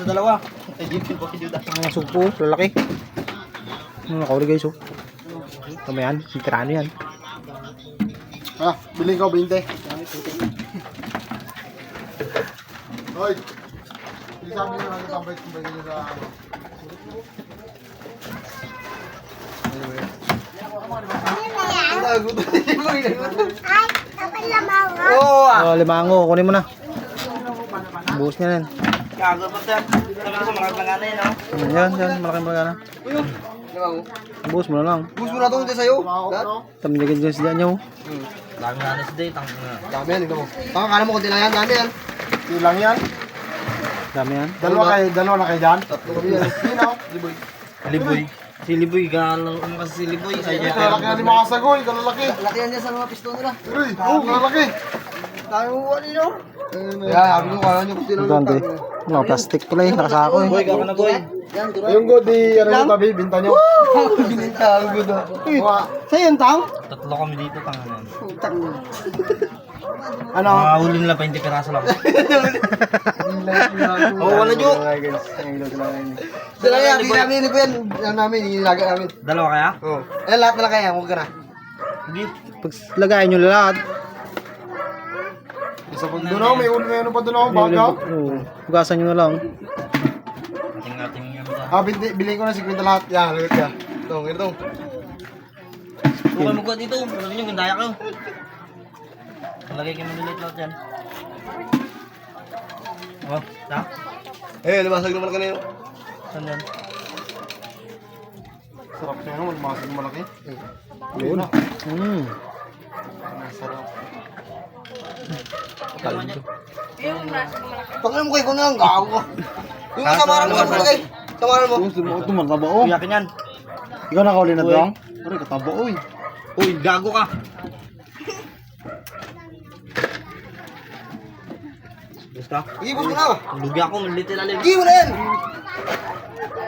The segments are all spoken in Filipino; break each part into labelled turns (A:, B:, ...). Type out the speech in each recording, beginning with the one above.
A: Sa dalawa. Ay, Jimmy po, Juda.
B: Ang sugpo, lalaki. Nakawali guys, oh. Ito yan, tirano yan.
C: Ah, biling ko 20. Hoy. Isabi mo lang tambay niyo sa
B: Oh, limango, kunin mo na. Buhos niya yan.
A: Gago pa sir. Sabi ko sa mga plangana yun, no?
B: Yan, malaking bagana. Buhos mo na lang.
C: Bus mo na itong sa'yo.
B: Tamigin dyan sila niyo.
A: Dami na na si Day, tang na.
C: Dami yan, ikaw mo. Kala mo kunti lang yan, dami yan. Ilang yan?
B: Dami yan.
C: Dalawa na kayo dyan? Tatlo kami yan. Sino? Liboy.
A: Liboy. Si Liboy, gano'n kasi si Liboy. Sa
C: Ito lalaki na lima kasagoy, ito lalaki.
A: Laki yan dyan sa mga piston nila.
C: Uy, lalaki.
A: Dami mo wali, no?
C: Kaya, sabi ko, kala nyo kunti lang
B: Ito, ante. No, plastic pala eh, nakasako eh.
A: Boy, gano'n na boy.
C: Yung good, ano yung tabi, binta nyo. Binta, ang good.
B: Sa'yo yung tang?
A: Tatlo kami dito, tanga na yan.
C: Ano?
A: Mga huli nila, 20 piraso lang. Oo, wala nyo.
C: Dala yan, hindi namin nilip yan. Yan namin, inilaga namin.
A: Dalawa kaya?
C: Oo. Eh, lahat na lang kaya, huwag ka na.
A: Hindi.
B: Pag lagayan nyo lahat.
C: Isa pa doon ako, may ano pa doon ako, baga.
B: Oo, hugasan nyo na lang.
A: Ating-ating yan dyan.
C: Ah, bilhin ko na 50 lahat. Yan, lagot ka. Ito, ganito.
A: Huwag mo ko dito. Sabi nyo, gandaya kayo. Lagay kayo malilit lahat yan. Oh, ta?
C: Eh, lumasag naman ka na yun.
A: Saan yan?
C: Sarap niya naman, lumasag malaki.
B: Yun.
C: Sarap.
B: Taldo.
C: Pagkain mo kayo ko na lang, gago ko. Yung samaran mo, malaki. Samaran mo.
B: Ito mataba oh.
A: Iyakin yan.
B: Ikaw nakahuli na doon?
C: Pare, kataba, oy.
A: Uy, gago ka. Gusto?
C: Ibos mo na.
A: Lugi ako, malilit ilalim.
C: Igi mo na yan.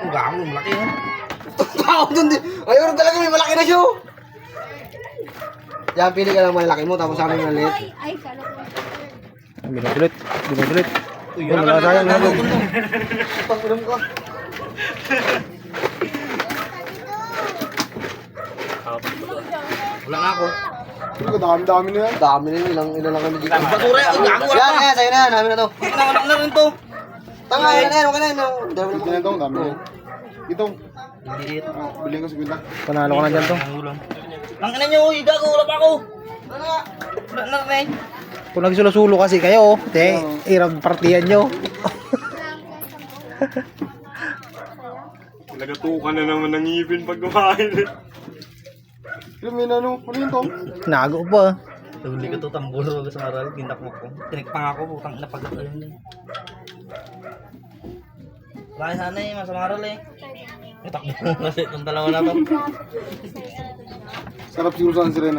A: Ang gago, malaki yan.
C: Tao dun din. Ayun talaga, may malaki na siya. Yan, pili ka lang malaki mo, tapos sa amin yung maliit.
B: Binusulit. Binusulit.
A: Uy,
B: Wala na sayang.
C: Pag-ulam ko.
A: Wala na ako.
C: Dami na yan. Dami na yun, ilan lang kami dito.
A: Basura yan, ang gago, wala
C: Yan,
A: pa.
C: yan, sa'yo na yan, dami na to.
A: Anak na rin to.
C: Tanga, yan na yan, okay na yan. Dami na ito, dami na yan. Itong,
A: Lilit.
C: bilhin ko 50.
B: Panalo ka na dyan to.
A: Ang ulam. Ang ina nyo, uy, gago, wala pa ako. Wala na rin.
B: Kung nagsulo-sulo kasi kayo, te, irang partiyan nyo.
D: Nagatukan na naman ng ngipin pag kumain.
C: Yung may ano yun to?
B: Nago pa.
A: Huli ko to, tamburo ako sa aral, gindak mo ko. Tinikpang ako, putang ina pag ayun eh. Laki sana eh, masama aral eh. Itakbo kasi itong dalawa na to.
C: Sarap siguro sa sirena.